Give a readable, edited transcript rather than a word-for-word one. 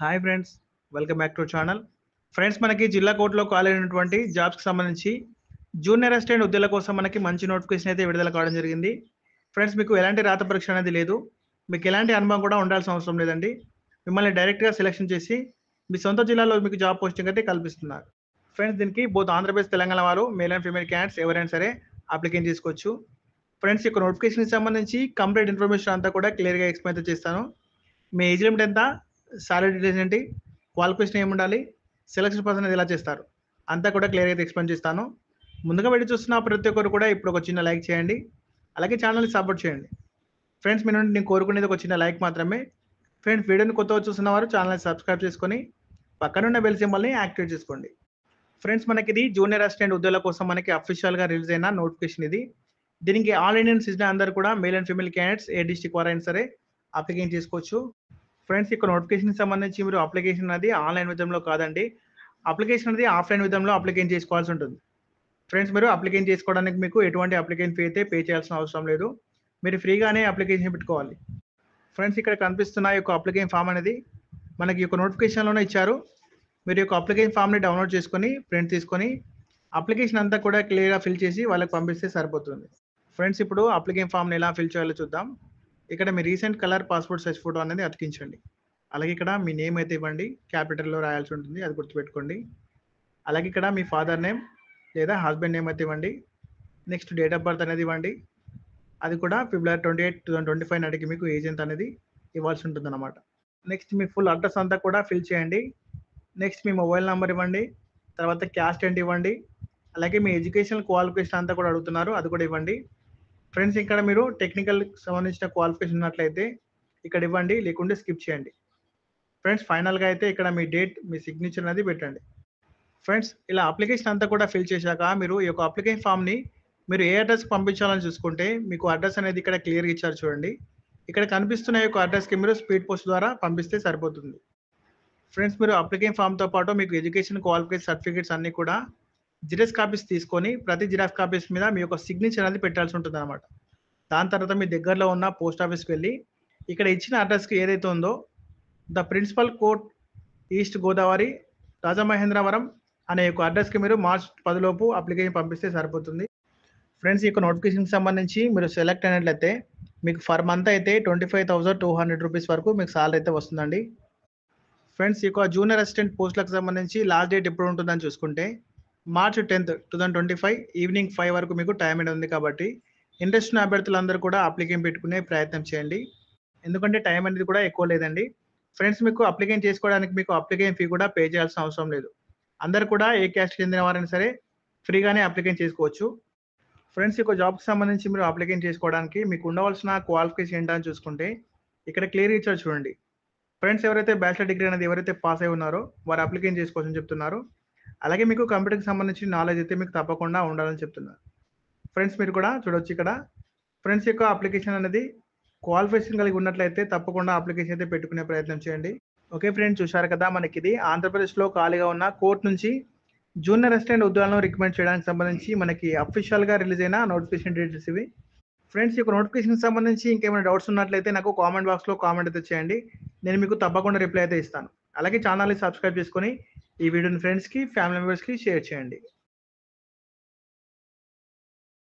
Hi friends, welcome back to channel. Friends, మనకి జిల్లా కోర్టులో ఖాళీ అయినటువంటి జాబ్స్కి సంబంధించి జూనియర్ అసిస్టెంట్ ఉద్యోగాల కోసం మనకి మంచి నోటిఫికేషన్ అయితే విడుదల కావడం జరిగింది. ఫ్రెండ్స్, మీకు ఎలాంటి రాత పరీక్ష అనేది లేదు, మీకు ఎలాంటి అనుభవం కూడా ఉండాల్సిన అవసరం లేదండి. మిమ్మల్ని డైరెక్ట్గా సెలెక్షన్ చేసి మీ సొంత జిల్లాలో మీకు జాబ్ పోస్టింగ్ అయితే కల్పిస్తున్నారు. ఫ్రెండ్స్, దీనికి బోత్ ఆంధ్రప్రదేశ్ తెలంగాణ వారు మేల్ అండ్ ఫీమేల్ క్యాండిడేట్స్ ఎవరైనా సరే అప్లికేషన్ చేసుకోవచ్చు. ఫ్రెండ్స్, ఈ నోటిఫికేషన్కి సంబంధించి కంప్లీట్ ఇన్ఫర్మేషన్ అంతా కూడా క్లియర్గా ఎక్స్ప్లెయిన్ అయితే చేస్తాను. మీ ఏజ్ లిమిట్ ఎంత, సాలరీ డీటెయిల్స్ ఏంటి, క్వాలిఫికేషన్ ఏమి ఉండాలి, సెలక్షన్ పర్సన్ అనేది ఎలా చేస్తారు అంతా కూడా క్లియర్గా అయితే ఎక్స్ప్లెయిన్ చేస్తాను. ముందుగా వెళ్ళి చూస్తున్న ప్రతి ఒక్కరు కూడా ఇప్పుడు ఒక చిన్న లైక్ చేయండి, అలాగే ఛానల్ని సపోర్ట్ చేయండి. ఫ్రెండ్స్, మీ నుండి నేను కోరుకునేది ఒక చిన్న లైక్ మాత్రమే. ఫ్రెండ్స్, వీడియోని కొత్తగా చూస్తున్న వారు ఛానల్ని సబ్స్క్రైబ్ చేసుకొని పక్కనున్న బెల్ సింబల్ని యాక్టివేట్ చేసుకోండి. ఫ్రెండ్స్, మనకి ఇది జూనియర్ అసిస్టెంట్ ఉద్యోగాల కోసం మనకి అఫీషియల్గా రిలీజ్ అయిన నోటిఫికేషన్ ఇది. దీనికి ఆల్ ఇండియన్ సిటిజన్ అందరూ కూడా male and female candidates A district వారైనా సరే అప్లికేషన్ చేసుకోవచ్చు. ఫ్రెండ్స్, ఇక్కడ నోటిఫికేషన్కి సంబంధించి మీరు అప్లికేషన్ అనేది ఆన్లైన్ విధంలో కాదండి, అప్లికేషన్ అనేది ఆఫ్లైన్ విధంలో అప్లికేషన్ చేసుకోవాల్సి ఉంటుంది. ఫ్రెండ్స్, మీరు అప్లికేషన్ చేసుకోవడానికి మీకు ఎటువంటి అప్లికేషన్ ఫీ అయితే పే చేయాల్సిన అవసరం లేదు, మీరు ఫ్రీగానే అప్లికేషన్ పెట్టుకోవాలి. ఫ్రెండ్స్, ఇక్కడ కనిపిస్తున్న ఈ యొక్క అప్లికేషన్ ఫామ్ అనేది మనకి ఈ యొక్క నోటిఫికేషన్లోనే ఇచ్చారు. మీరు ఈ యొక్క అప్లికేషన్ ఫామ్ని డౌన్లోడ్ చేసుకొని ప్రింట్ తీసుకొని అప్లికేషన్ అంతా కూడా క్లియర్గా ఫిల్ చేసి వాళ్ళకి పంపిస్తే సరిపోతుంది. ఫ్రెండ్స్, ఇప్పుడు అప్లికేషన్ ఫామ్ని ఎలా ఫిల్ చేయాలో చూద్దాం. ఇక్కడ మీ recent colour passport size photo అనేది అతికించండి. అలాగే ఇక్కడ మీ నేమ్ అయితే ఇవ్వండి, క్యాపిటల్లో రాయాల్సి ఉంటుంది, అది గుర్తుపెట్టుకోండి. అలాగే ఇక్కడ మీ ఫాదర్ నేమ్ లేదా హస్బెండ్ నేమ్ అయితే ఇవ్వండి. నెక్స్ట్ డేట్ ఆఫ్ బర్త్ అనేది ఇవ్వండి, అది కూడా February 28, 2025 నాటికి మీకు ఏజ్ ఎంత అనేది ఇవ్వాల్సి ఉంటుంది అన్నమాట. నెక్స్ట్ మీ ఫుల్ అడ్రస్ అంతా కూడా ఫిల్ చేయండి. నెక్స్ట్ మీ మొబైల్ నెంబర్ ఇవ్వండి, తర్వాత క్యాస్ట్ ఏంటి ఇవ్వండి, అలాగే మీ ఎడ్యుకేషనల్ క్వాలిఫికేషన్ అంతా కూడా అడుగుతున్నారు, అది కూడా ఇవ్వండి. ఫ్రెండ్స్, ఇక్కడ మీరు టెక్నికల్కి సంబంధించిన క్వాలిఫికేషన్ ఉన్నట్లయితే ఇక్కడ ఇవ్వండి, లేకుంటే స్కిప్ చేయండి. ఫ్రెండ్స్, ఫైనల్గా అయితే ఇక్కడ మీ డేట్, మీ సిగ్నేచర్ అనేది పెట్టండి. ఫ్రెండ్స్, ఇలా అప్లికేషన్ అంతా కూడా ఫిల్ చేశాక మీరు ఈ యొక్క అప్లికేషన్ ఫామ్ని మీరు ఏ అడ్రస్కి పంపించాలని చూసుకుంటే మీకు అడ్రస్ అనేది ఇక్కడ క్లియర్గా ఇచ్చారు చూడండి. ఇక్కడ కనిపిస్తున్న ఈ యొక్క అడ్రస్కి మీరు స్పీడ్ పోస్ట్ ద్వారా పంపిస్తే సరిపోతుంది. ఫ్రెండ్స్, మీరు అప్లికేషన్ ఫామ్తో పాటు మీకు ఎడ్యుకేషన్ క్వాలిఫికేషన్ సర్టిఫికేట్స్ అన్నీ కూడా జిరాక్స్ కాపీస్ తీసుకొని ప్రతి జిరాక్స్ కాపీస్ మీద మీ యొక్క సిగ్నేచర్ అనేది పెట్టాల్సి ఉంటుంది అనమాట. దాని తర్వాత మీ దగ్గరలో ఉన్న పోస్ట్ ఆఫీస్కి వెళ్ళి ఇక్కడ ఇచ్చిన అడ్రస్కి ఏదైతే ఉందో the principal court, east Godavari, Rajamahendravaram అనే యొక్క అడ్రస్కి మీరు March 10 లోపు అప్లికేషన్ పంపిస్తే సరిపోతుంది. ఫ్రెండ్స్, ఈ యొక్క నోటిఫికేషన్కి సంబంధించి మీరు సెలెక్ట్ అయినట్లయితే మీకు ఫర్ మంత్ అయితే 25,200 రూపీస్ వరకు మీకు సాలరీ అయితే వస్తుందండి. ఫ్రెండ్స్, ఈ యొక్క జూనియర్ అసిస్టెంట్ పోస్టులకు సంబంధించి లాస్ట్ డేట్ ఎప్పుడు ఉంటుందని చూసుకుంటే March 10, 2025 ఈవినింగ్ 5 వరకు మీకు టైం అనేది ఉంది. కాబట్టి ఇంట్రెస్ట్ ఉన్న అభ్యర్థులందరూ కూడా అప్లికేషన్ పెట్టుకునే ప్రయత్నం చేయండి, ఎందుకంటే టైం అనేది కూడా ఎక్కువ లేదండి. ఫ్రెండ్స్, మీకు అప్లికేషన్ చేసుకోవడానికి మీకు అప్లికేషన్ ఫీ కూడా పే చేయాల్సిన అవసరం లేదు. అందరు కూడా ఏ క్యాస్ట్ చెందిన వారైనా సరే ఫ్రీగానే అప్లికేషన్ చేసుకోవచ్చు. ఫ్రెండ్స్, ఈ యొక్క జాబ్కి సంబంధించి మీరు అప్లికేషన్ చేసుకోవడానికి మీకు ఉండవలసిన క్వాలిఫికేషన్ ఏంటని చూసుకుంటే ఇక్కడ క్లియర్ ఇచ్చారు చూడండి. ఫ్రెండ్స్, ఎవరైతే బ్యాచిలర్ డిగ్రీ అనేది ఎవరైతే పాస్ అయి ఉన్నారో వారు అప్లికేషన్ చేసుకోవచ్చని చెప్తున్నారు. అలాగే మీకు కంప్యూటర్కి సంబంధించిన నాలెడ్జ్ అయితే మీకు తప్పకుండా ఉండాలని చెప్తున్నారు. ఫ్రెండ్స్, మీరు కూడా చూడొచ్చు ఇక్కడ. ఫ్రెండ్స్, యొక్క అప్లికేషన్ అనేది క్వాలిఫికేషన్ కలిగి ఉన్నట్లయితే తప్పకుండా అప్లికేషన్ అయితే పెట్టుకునే ప్రయత్నం చేయండి. ఓకే ఫ్రెండ్స్, చూశారు కదా, మనకి ఇది ఆంధ్రప్రదేశ్లో ఖాళీగా ఉన్న కోర్టు నుంచి జూనియర్ అసిస్టెంట్ ఉద్యోగాలను రికమెండ్ చేయడానికి సంబంధించి మనకి అఫీషియల్గా రిలీజ్ అయిన నోటిఫికేషన్ డీటెయిల్స్ ఇవి. ఫ్రెండ్స్, ఈ నోటిఫికేషన్ సంబంధించి ఇంకేమైనా డౌట్స్ ఉన్నట్లయితే నాకు కామెంట్ బాక్స్లో కామెంట్ అయితే చేయండి, నేను మీకు తప్పకుండా రిప్లై అయితే ఇస్తాను. అలాగే ఛానల్ని సబ్స్క్రైబ్ చేసుకొని ఈ వీడియోని ఫ్రెండ్స్కి, ఫ్యామిలీ మెంబర్స్కి షేర్ చేయండి.